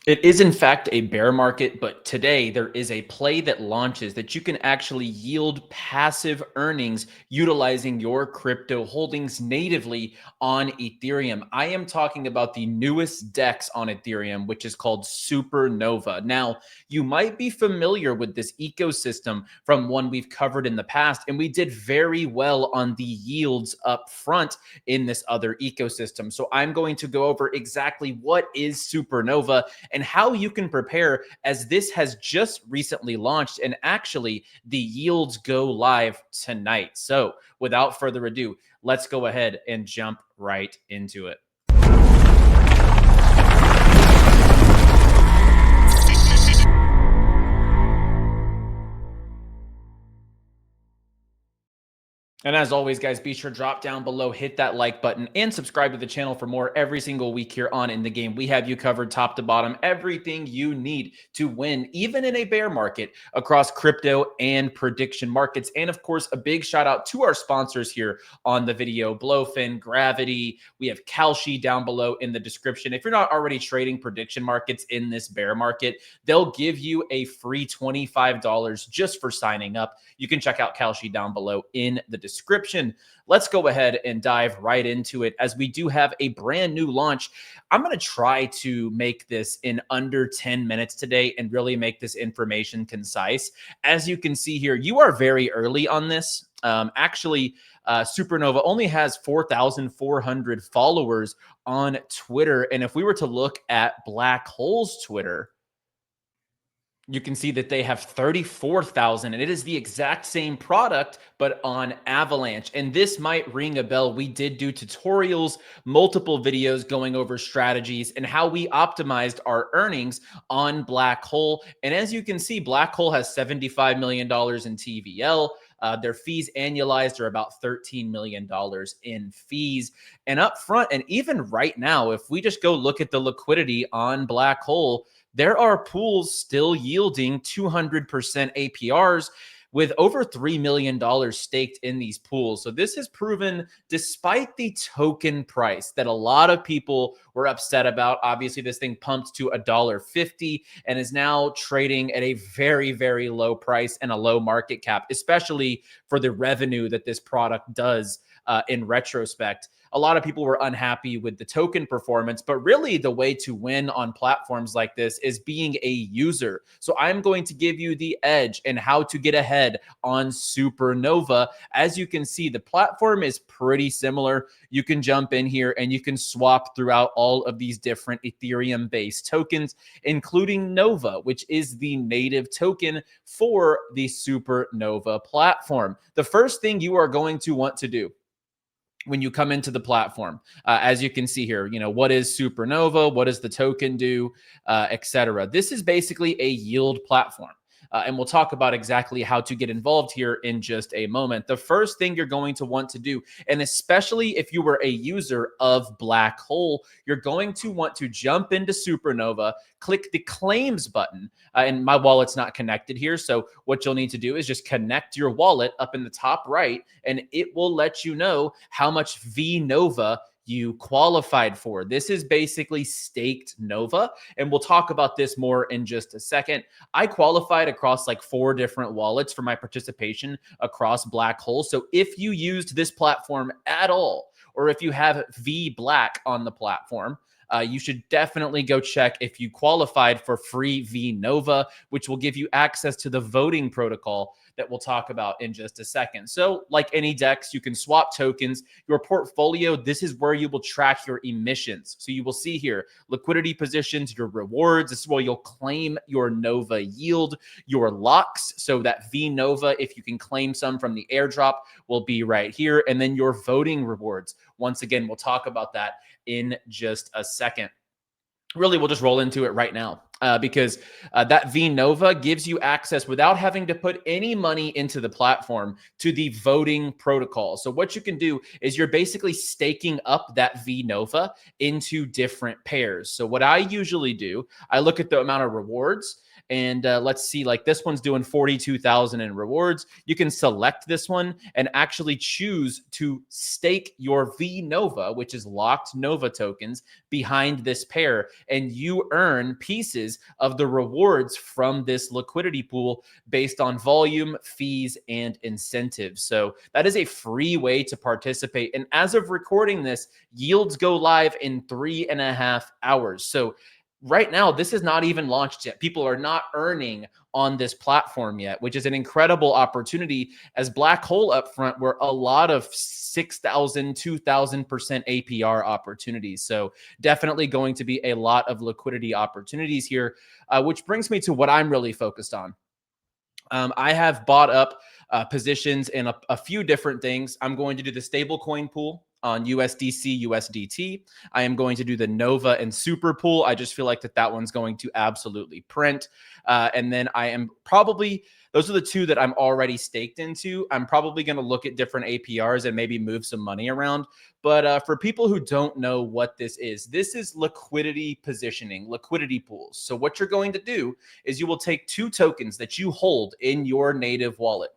It is in fact a bear market, but today there is a play that launches that you can actually yield passive earnings utilizing your crypto holdings natively on Ethereum. I am talking about the newest DEX on Ethereum, which is called Supernova. Now, you might be familiar with this ecosystem from one we've covered in the past, and we did very well on the yields up front in this other ecosystem. So I'm going to go over exactly what is Supernova and how you can prepare, as this has just recently launched and actually the yields go live tonight. So without further ado, let's go ahead and jump right into it. And as always, guys, be sure to drop down below, hit that like button, and subscribe to the channel for more every single week here on In the Game. We have you covered top to bottom, everything you need to win, even in a bear market, across crypto and prediction markets. And of course, a big shout out to our sponsors here on the video, Blowfin, Gravity. We have 𝗏𝗏𝗃 down below in the description. If you're not already trading prediction markets in this bear market, they'll give you a free $25 just for signing up. You can check out 𝗏𝗏𝗃 down below in the description. Let's go ahead and dive right into it, as we do have a brand new launch. I'm going to try to make this in under 10 minutes today and really make this information concise. As you can see here, you are very early on this. Supernova only has 4,400 followers on Twitter. And if we were to look at Black Hole's Twitter, you can see that they have 34,000, and it is the exact same product, but on Avalanche. And this might ring a bell. We did do tutorials, multiple videos going over strategies and how we optimized our earnings on Black Hole. And as you can see, Black Hole has $75 million in TVL. Their fees annualized are about $13 million in fees. And up front, and even right now, if we just go look at the liquidity on Black Hole, there are pools still yielding 200% APRs with over $3 million staked in these pools. So this has proven, despite the token price that a lot of people were upset about. Obviously, this thing pumped to $1.50 and is now trading at a very, very low price and a low market cap, especially for the revenue that this product does in retrospect. A lot of people were unhappy with the token performance, but really the way to win on platforms like this is being a user. So I'm going to give you the edge and how to get ahead on Supernova. As you can see, the platform is pretty similar. You can jump in here and you can swap throughout all of these different Ethereum-based tokens, including Nova, which is the native token for the Supernova platform. The first thing you are going to want to do when you come into the platform, as you can see here, what is Supernova? What does the token do, etc. This is basically a yield platform. And we'll talk about exactly how to get involved here in just a moment. The first thing you're going to want to do, and especially if you were a user of Black Hole, you're going to want to jump into Supernova, click the claims button, and my wallet's not connected here. So what you'll need to do is just connect your wallet up in the top right, and it will let you know how much VNOVA you qualified for. This is basically staked Nova, and we'll talk about this more in just a second. I qualified across like 4 different wallets for my participation across Black Hole. So if you used this platform at all, or if you have VBlack on the platform, you should definitely go check if you qualified for free VNOVA, which will give you access to the voting protocol that we'll talk about in just a second. So like any DEX, you can swap tokens. Your portfolio, this is where you will track your emissions. So you will see here, liquidity positions, your rewards. This is where you'll claim your Nova yield, your locks. So that VNOVA, if you can claim some from the airdrop, will be right here. And then your voting rewards. Once again, we'll talk about that in just a second. Really, we'll just roll into it right now because that VNOVA gives you access without having to put any money into the platform to the voting protocol. So what you can do is you're basically staking up that VNOVA into different pairs. So what I usually do, I look at the amount of rewards And let's see, like this one's doing 42,000 in rewards. You can select this one and actually choose to stake your VNOVA, which is locked NOVA tokens, behind this pair, and you earn pieces of the rewards from this liquidity pool based on volume, fees, and incentives. So that is a free way to participate. And as of recording this, yields go live in 3.5 hours. So right now, this is not even launched yet. People are not earning on this platform yet, which is an incredible opportunity as Black Hole up front were a lot of 6,000, 2,000% APR opportunities. So definitely going to be a lot of liquidity opportunities here, which brings me to what I'm really focused on. I have bought up positions in a few different things. I'm going to do the stablecoin pool on USDC, USDT. I am going to do the Nova and Super pool. I just feel like that one's going to absolutely print. And then I am probably, those are the two that I'm already staked into. I'm probably going to look at different APRs and maybe move some money around. But for people who don't know what this is liquidity positioning, liquidity pools. So what you're going to do is you will take two tokens that you hold in your native wallet.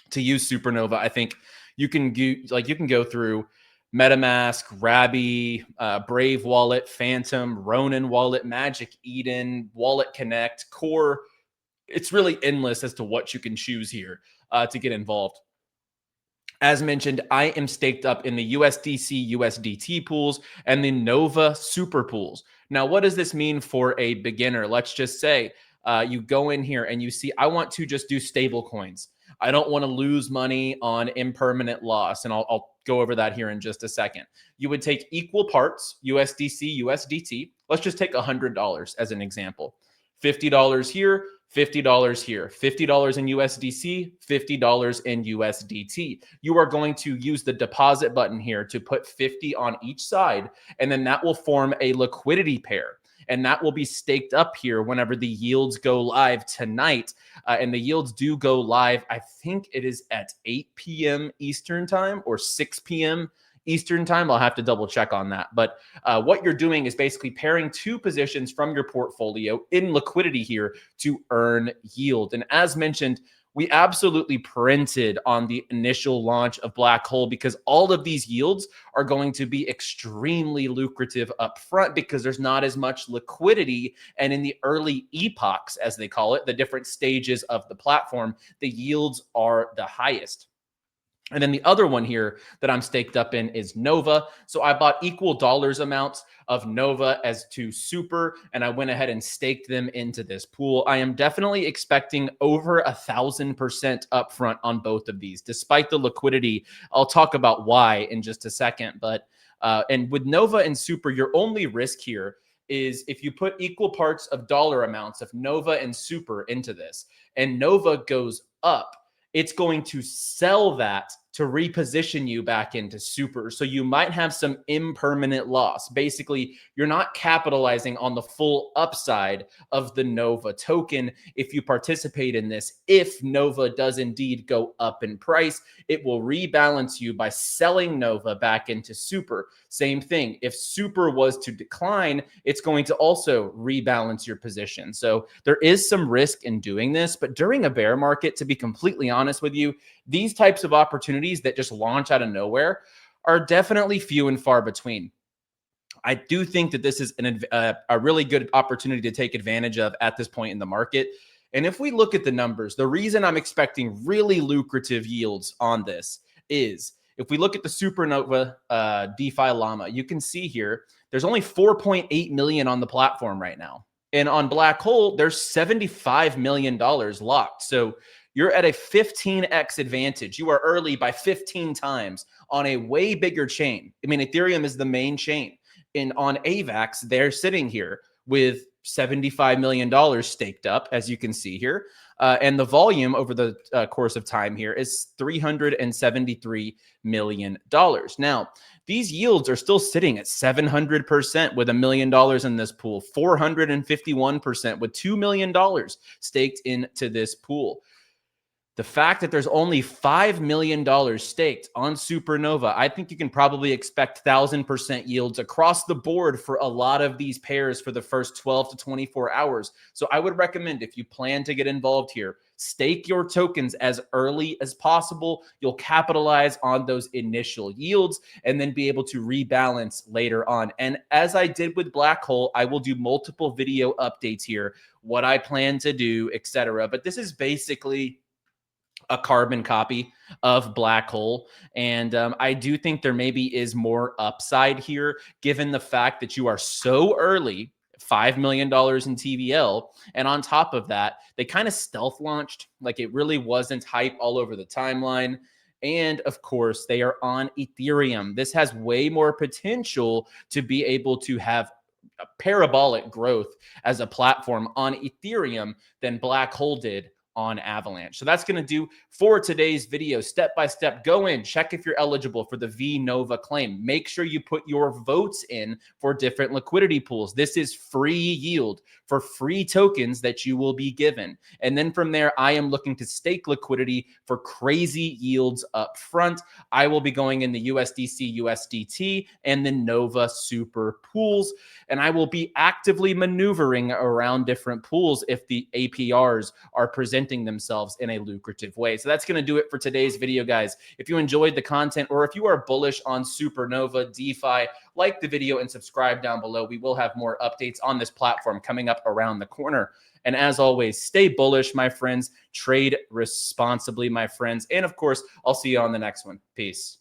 To use Supernova, I think you can go through MetaMask, 𝗏𝗏, Brave Wallet, Phantom, Ronin Wallet, Magic Eden, Wallet Connect, Core. It's really endless as to what you can choose here to get involved. As mentioned, I am staked up in the USDC, USDT pools and the Nova Super pools. Now, what does this mean for a beginner? Let's just say you go in here and you see, I want to just do stable coins. I don't want to lose money on impermanent loss. And I'll go over that here in just a second. You would take equal parts, USDC, USDT. Let's just take $100 as an example. $50 here, $50 here, $50 in USDC, $50 in USDT. You are going to use the deposit button here to put 50 on each side, and then that will form a liquidity pair. And that will be staked up here whenever the yields go live tonight. And the yields do go live, I think it is at 8 p.m. Eastern time or 6 p.m. Eastern time. I'll have to double check on that. But what you're doing is basically pairing two positions from your portfolio in liquidity here to earn yield. And as mentioned, we absolutely printed on the initial launch of Black Hole because all of these yields are going to be extremely lucrative up front because there's not as much liquidity. And in the early epochs, as they call it, the different stages of the platform, the yields are the highest. And then the other one here that I'm staked up in is Nova. So I bought equal dollars amounts of Nova as to Super, and I went ahead and staked them into this pool. I am definitely expecting over 1,000% upfront on both of these, despite the liquidity. I'll talk about why in just a second. But and with Nova and Super, your only risk here is if you put equal parts of dollar amounts of Nova and Super into this, and Nova goes up, it's going to sell that to reposition you back into Super. So you might have some impermanent loss. Basically, you're not capitalizing on the full upside of the Nova token if you participate in this. If Nova does indeed go up in price, it will rebalance you by selling Nova back into Super. Same thing. If Super was to decline, it's going to also rebalance your position. So there is some risk in doing this, but during a bear market, to be completely honest with you, these types of opportunities that just launch out of nowhere are definitely few and far between. I do think that this is a really good opportunity to take advantage of at this point in the market. And if we look at the numbers, the reason I'm expecting really lucrative yields on this is if we look at the Supernova DeFi Llama, you can see here, there's only 4.8 million on the platform right now. And on Black Hole, there's $75 million locked. So you're at a 15x advantage. You are early by 15 times on a way bigger chain. I mean, Ethereum is the main chain. And on AVAX, they're sitting here with $75 million staked up, as you can see here. And the volume over the course of time here is $373 million. Now, these yields are still sitting at 700% with $1 million in this pool, 451% with $2 million staked into this pool. The fact that there's only $5 million staked on Supernova, I think you can probably expect 1,000% yields across the board for a lot of these pairs for the first 12 to 24 hours. So I would recommend, if you plan to get involved here, stake your tokens as early as possible. You'll capitalize on those initial yields and then be able to rebalance later on. And as I did with Black Hole, I will do multiple video updates here, what I plan to do, etc. But this is basically a carbon copy of Black Hole. And I do think there maybe is more upside here, given the fact that you are so early, $5 million in TVL. And on top of that, they kind of stealth launched. Like, it really wasn't hype all over the timeline. And of course, they are on Ethereum. This has way more potential to be able to have a parabolic growth as a platform on Ethereum than Black Hole did on Avalanche. So that's going to do for today's video. Step by step, go in, check if you're eligible for the VNOVA claim. Make sure you put your votes in for different liquidity pools. This is free yield for free tokens that you will be given. And then from there, I am looking to stake liquidity for crazy yields up front. I will be going in the USDC, USDT, and the Nova Super pools. And I will be actively maneuvering around different pools if the APRs are presenting themselves in a lucrative way. So that's going to do it for today's video, guys. If you enjoyed the content, or if you are bullish on Supernova DeFi, like the video and subscribe down below. We will have more updates on this platform coming up around the corner. And as always, stay bullish, my friends. Trade responsibly, my friends. And of course, I'll see you on the next one. Peace.